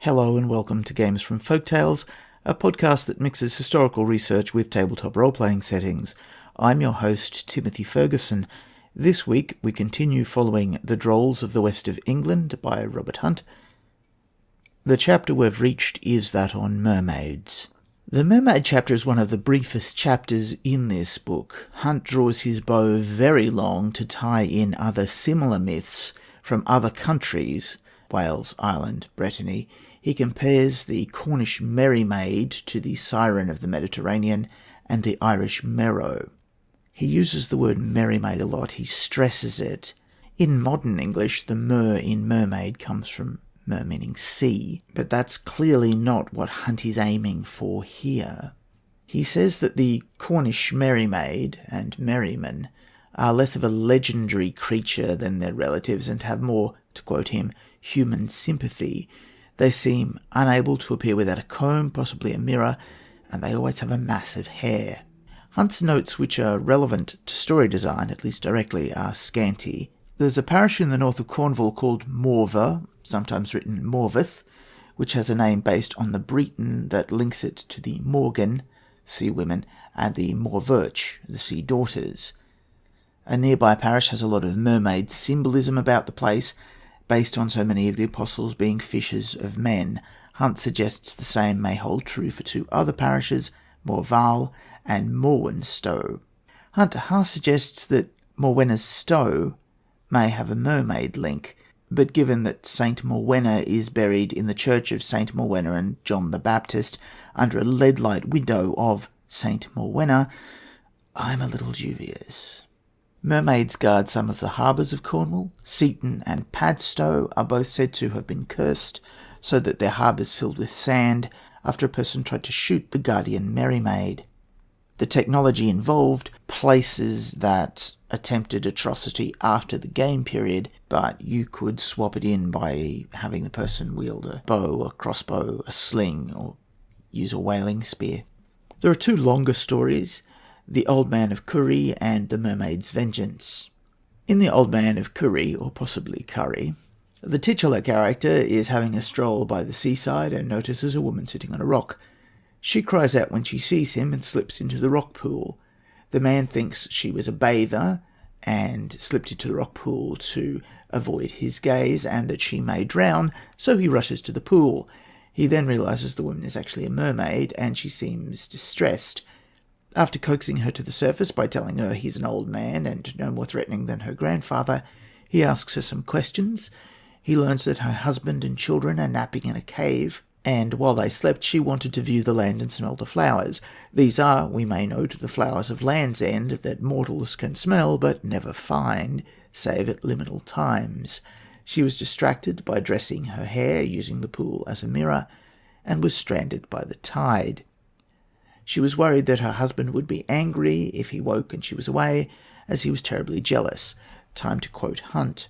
Hello and welcome to Games from Folktales, a podcast that mixes historical research with tabletop role-playing settings. I'm your host, Timothy Ferguson. This week we continue following The Drolls of the West of England by Robert Hunt. The chapter we've reached is that on mermaids. The mermaid chapter is one of the briefest chapters in this book. Hunt draws his bow very long to tie in other similar myths from other countries, Wales, Ireland, Brittany. He compares the Cornish Merrymaid to the siren of the Mediterranean and the Irish Merrow. He uses the word Merrymaid a lot, he stresses it. In modern English, the mer in mermaid comes from mer meaning sea, but that's clearly not what Hunt is aiming for here. He says that the Cornish Merrymaid and Merryman are less of a legendary creature than their relatives and have more, to quote him, human sympathy. They seem unable to appear without a comb, possibly a mirror, and they always have a mass of hair. Hunt's notes, which are relevant to story design, at least directly, are scanty. There's a parish in the north of Cornwall called Morva, sometimes written Morveth, which has a name based on the Breton that links it to the Morgan, sea women, and the Morvirch, the sea daughters. A nearby parish has a lot of mermaid symbolism about the place, based on so many of the apostles being fishers of men. Hunt suggests the same may hold true for two other parishes, Morval and Morwenstow. Hunt half suggests that Morwenna's Stow may have a mermaid link, but given that Saint Morwenna is buried in the church of Saint Morwenna and John the Baptist under a lead-light window of Saint Morwenna, I'm a little dubious. Mermaids guard some of the harbours of Cornwall. Seaton and Padstow are both said to have been cursed, so that their harbours filled with sand after a person tried to shoot the guardian Merrymaid. The technology involved places that attempted atrocity after the game period, but you could swap it in by having the person wield a bow, a crossbow, a sling, or use a whaling spear. There are two longer stories, The Old Man of Curry and The Mermaid's Vengeance. In The Old Man of Curry, or possibly Curry, the titular character is having a stroll by the seaside and notices a woman sitting on a rock. She cries out when she sees him and slips into the rock pool. The man thinks she was a bather and slipped into the rock pool to avoid his gaze and that she may drown, so he rushes to the pool. He then realizes the woman is actually a mermaid and she seems distressed. After coaxing her to the surface by telling her he's an old man and no more threatening than her grandfather, he asks her some questions. He learns that her husband and children are napping in a cave, and while they slept she wanted to view the land and smell the flowers. These are, we may note, the flowers of Land's End that mortals can smell but never find, save at liminal times. She was distracted by dressing her hair, using the pool as a mirror, and was stranded by the tide. She was worried that her husband would be angry if he woke and she was away, as he was terribly jealous. Time to quote Hunt.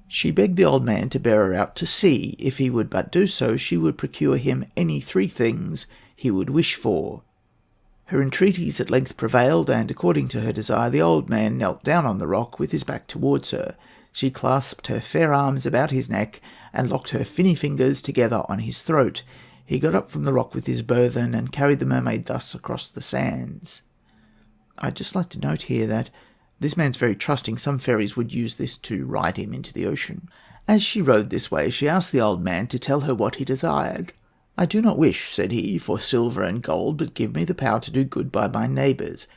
She begged the old man to bear her out to sea. If he would but do so, she would procure him any 3 things he would wish for. Her entreaties at length prevailed, and according to her desire, the old man knelt down on the rock with his back towards her. She clasped her fair arms about his neck and locked her finny fingers together on his throat. He got up from the rock with his burthen and carried the mermaid thus across the sands. I'd just like to note here that this man's very trusting. Some fairies would use this to ride him into the ocean. As she rowed this way, she asked the old man to tell her what he desired. "I do not wish," said he, "for silver and gold, but give me the power to do good by my neighbours.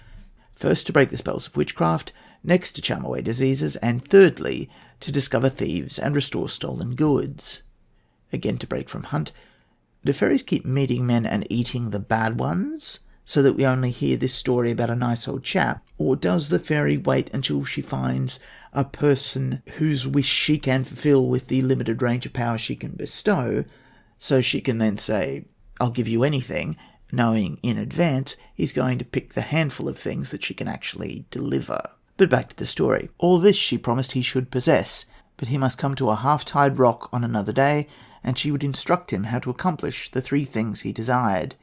First, to break the spells of witchcraft, next, to charm away diseases, and thirdly, to discover thieves and restore stolen goods." Again to break from Hunt. Do fairies keep meeting men and eating the bad ones, so that we only hear this story about a nice old chap? Or does the fairy wait until she finds a person whose wish she can fulfill with the limited range of power she can bestow, so she can then say, "I'll give you anything," knowing in advance he's going to pick the handful of things that she can actually deliver? But back to the story. All this she promised he should possess, but he must come to a half-tide rock on another day, and she would instruct him how to accomplish the 3 things he desired.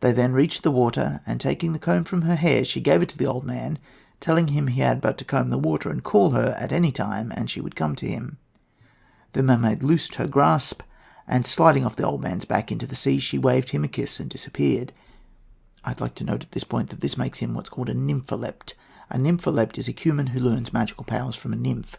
They then reached the water, and taking the comb from her hair, she gave it to the old man, telling him he had but to comb the water and call her at any time, and she would come to him. The mermaid loosed her grasp, and sliding off the old man's back into the sea, she waved him a kiss and disappeared. I'd like to note at this point that this makes him what's called a nympholept. A nympholept is a human who learns magical powers from a nymph.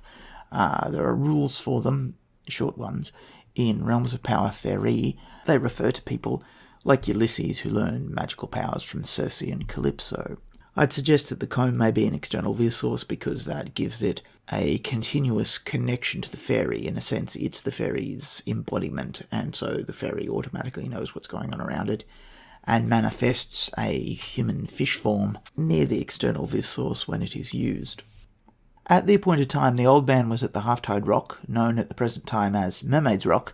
There are rules for them, short ones, in Realms of Power Faerie. They refer to people like Ulysses who learn magical powers from Circe and Calypso. I'd suggest that the comb may be an external viz source because that gives it a continuous connection to the fairy. In a sense, it's the fairy's embodiment, and so the fairy automatically knows what's going on around it and manifests a human fish form near the external viz source when it is used. At the appointed time, the old man was at the half-tide rock, known at the present time as Merrymaids Rock,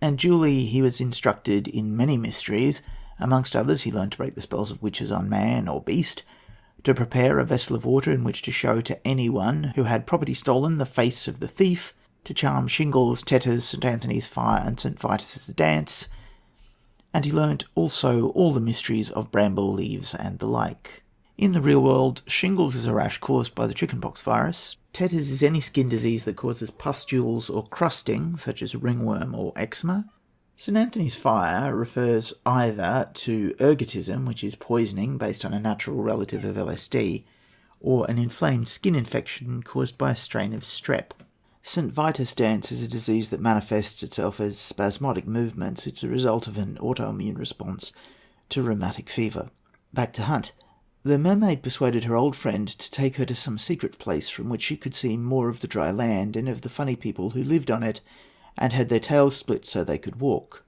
and duly he was instructed in many mysteries. Amongst others, he learned to break the spells of witches on man or beast, to prepare a vessel of water in which to show to anyone who had property stolen the face of the thief, to charm Shingles, Tetters, St. Anthony's Fire, and St. Vitus's Dance, and he learnt also all the mysteries of bramble leaves and the like. In the real world, shingles is a rash caused by the chickenpox virus. Tetters is any skin disease that causes pustules or crusting, such as ringworm or eczema. St. Anthony's Fire refers either to ergotism, which is poisoning based on a natural relative of LSD, or an inflamed skin infection caused by a strain of strep. St. Vitus's Dance is a disease that manifests itself as spasmodic movements. It's a result of an autoimmune response to rheumatic fever. Back to Hunt. The mermaid persuaded her old friend to take her to some secret place from which she could see more of the dry land and of the funny people who lived on it and had their tails split so they could walk.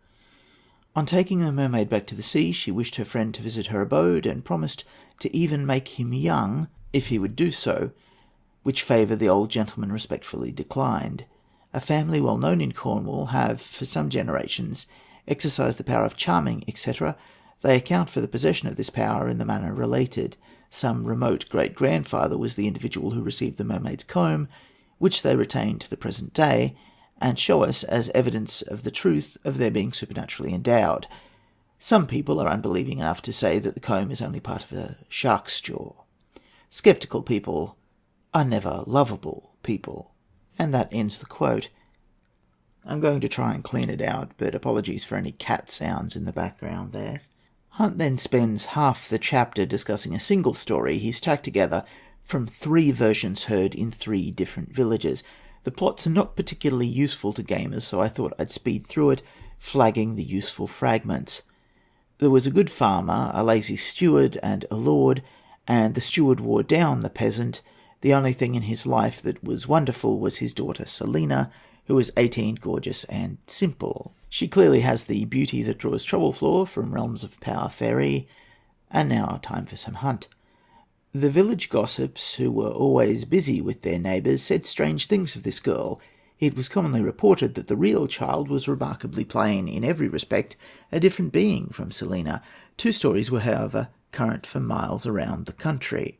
On taking the mermaid back to the sea, she wished her friend to visit her abode and promised to even make him young if he would do so, which favour the old gentleman respectfully declined. A family well known in Cornwall have, for some generations, exercised the power of charming, etc. They account for the possession of this power in the manner related. Some remote great-grandfather was the individual who received the mermaid's comb, which they retain to the present day, and show us as evidence of the truth of their being supernaturally endowed. Some people are unbelieving enough to say that the comb is only part of a shark's jaw. Sceptical people are never lovable people. And that ends the quote. I'm going to try and clean it out, but apologies for any cat sounds in the background there. Hunt then spends half the chapter discussing a single story he's tacked together from 3 versions heard in 3 different villages. The plots are not particularly useful to gamers, so I thought I'd speed through it, flagging the useful fragments. There was a good farmer, a lazy steward, and a lord, and the steward wore down the peasant. The only thing in his life that was wonderful was his daughter Selina, who was 18, gorgeous, and simple. She clearly has the beauty that draws Troublefloor from Realms of Power Faerie. And now, time for some Hunt. The village gossips, who were always busy with their neighbours, said strange things of this girl. It was commonly reported that the real child was remarkably plain, in every respect a different being from Selina. 2 stories were, however, current for miles around the country.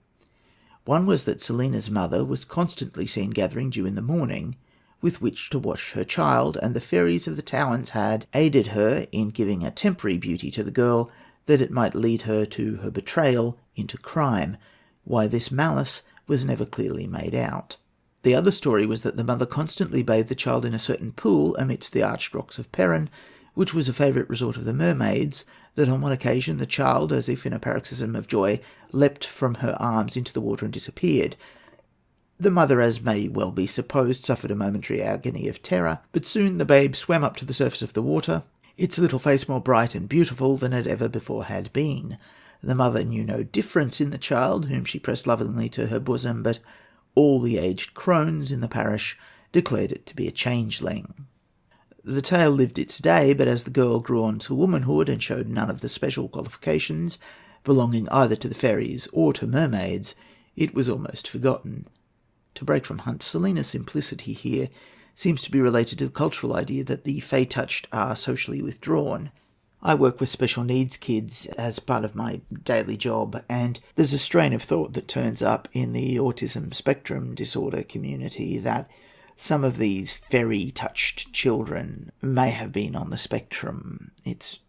One was that Selina's mother was constantly seen gathering dew in the morning, with which to wash her child, and the fairies of the Towers had aided her in giving a temporary beauty to the girl, that it might lead her to her betrayal into crime. Why this malice was never clearly made out. The other story was that the mother constantly bathed the child in a certain pool amidst the arched rocks of Perrin, which was a favourite resort of the mermaids, that on one occasion the child, as if in a paroxysm of joy, leapt from her arms into the water and disappeared. The mother, as may well be supposed, suffered a momentary agony of terror, but soon the babe swam up to the surface of the water, its little face more bright and beautiful than it ever before had been. The mother knew no difference in the child, whom she pressed lovingly to her bosom, but all the aged crones in the parish declared it to be a changeling. The tale lived its day, but as the girl grew on to womanhood and showed none of the special qualifications belonging either to the fairies or to mermaids, it was almost forgotten. To break from Hunt's Selina's simplicity here seems to be related to the cultural idea that the fey-touched are socially withdrawn. I work with special needs kids as part of my daily job, and there's a strain of thought that turns up in the autism spectrum disorder community that some of these fairy-touched children may have been on the spectrum. It's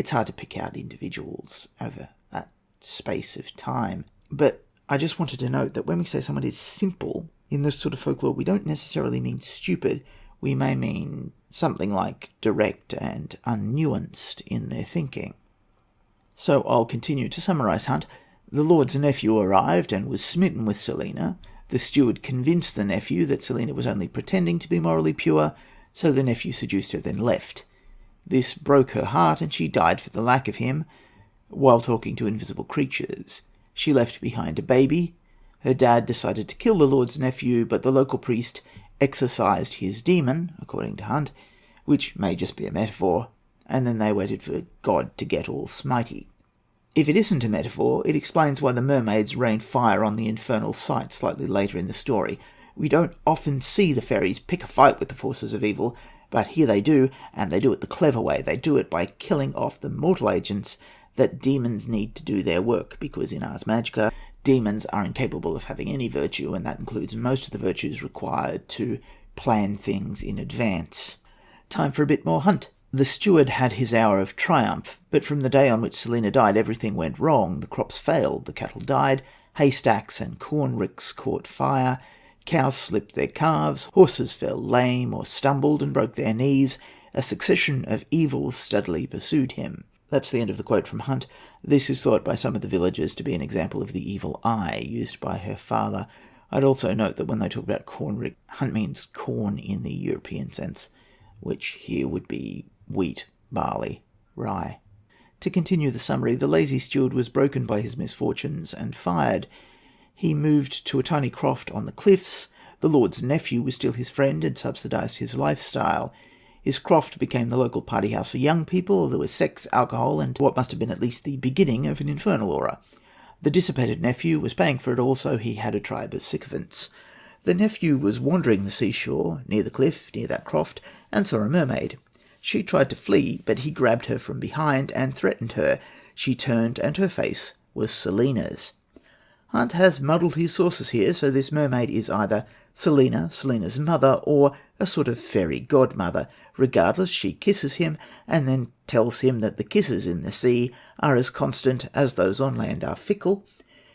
hard to pick out individuals over that space of time. But I just wanted to note that when we say someone is simple, in this sort of folklore, we don't necessarily mean stupid. we may mean something like direct and unnuanced in their thinking. So I'll continue to summarise Hunt. The lord's nephew arrived and was smitten with Selina. The steward convinced the nephew that Selina was only pretending to be morally pure, so the nephew seduced her, then left. This broke her heart, and she died for the lack of him, while talking to invisible creatures. She left behind a baby. Her dad decided to kill the lord's nephew, but the local priest exorcised his demon, according to Hunt, which may just be a metaphor, and then they waited for God to get all smitey. If it isn't a metaphor, it explains why the mermaids rain fire on the infernal site slightly later in the story. We don't often see the fairies pick a fight with the forces of evil, but here they do, and they do it the clever way. They do it by killing off the mortal agents that demons need to do their work, because in Ars Magica, demons are incapable of having any virtue, and that includes most of the virtues required to plan things in advance. Time for a bit more Hunt. The steward had his hour of triumph, but from the day on which Selina died, everything went wrong. The crops failed, the cattle died, haystacks and corn ricks caught fire, cows slipped their calves, horses fell lame or stumbled and broke their knees. A succession of evils steadily pursued him. That's the end of the quote from Hunt. This is thought by some of the villagers to be an example of the evil eye used by her father. I'd also note that when they talk about corn rick, Hunt means corn in the European sense, which here would be wheat, barley, rye. To continue the summary, the lazy steward was broken by his misfortunes and fired. He moved to a tiny croft on the cliffs. The lord's nephew was still his friend and subsidised his lifestyle. His croft became the local party house for young people. There was sex, alcohol, and what must have been at least the beginning of an infernal aura. The dissipated nephew was paying for it all, so he had a tribe of sycophants. The nephew was wandering the seashore, near the cliff, near that croft, and saw a mermaid. She tried to flee, but he grabbed her from behind and threatened her. She turned, and her face was Selina's. Hunt has muddled his sources here, so this mermaid is either Selina, Selina's mother, or a sort of fairy godmother. Regardless, she kisses him, and then tells him that the kisses in the sea are as constant as those on land are fickle.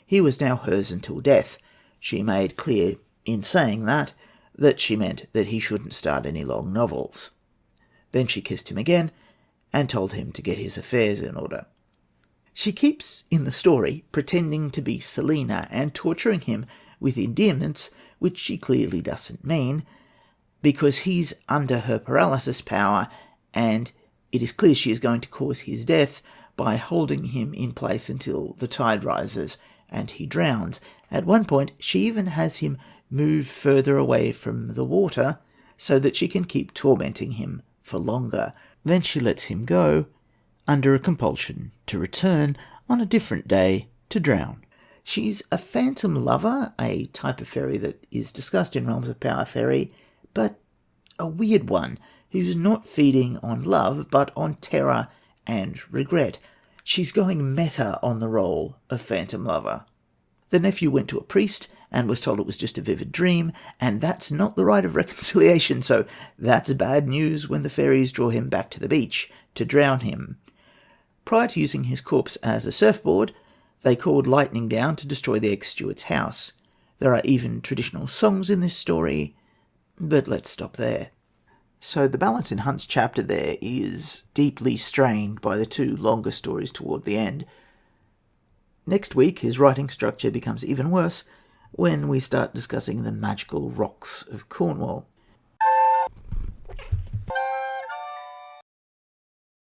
He was now hers until death. She made clear, in saying that she meant that he shouldn't start any long novels. Then she kissed him again, and told him to get his affairs in order. She keeps, in the story, pretending to be Selina and torturing him with endearments, which she clearly doesn't mean, because he's under her paralysis power, and it is clear she is going to cause his death by holding him in place until the tide rises and he drowns. At one point, she even has him move further away from the water so that she can keep tormenting him for longer. Then she lets him go, under a compulsion to return on a different day to drown. She's a phantom lover, a type of fairy that is discussed in Realms of Power Fairy, but a weird one, who's not feeding on love, but on terror and regret. She's going meta on the role of phantom lover. The nephew went to a priest and was told it was just a vivid dream, and that's not the rite of reconciliation, so that's bad news when the fairies draw him back to the beach to drown him. Prior to using his corpse as a surfboard, they called lightning down to destroy the ex-steward's house. There are even traditional songs in this story, but let's stop there. So the balance in Hunt's chapter there is deeply strained by the two longer stories toward the end. Next week, his writing structure becomes even worse when we start discussing the magical rocks of Cornwall.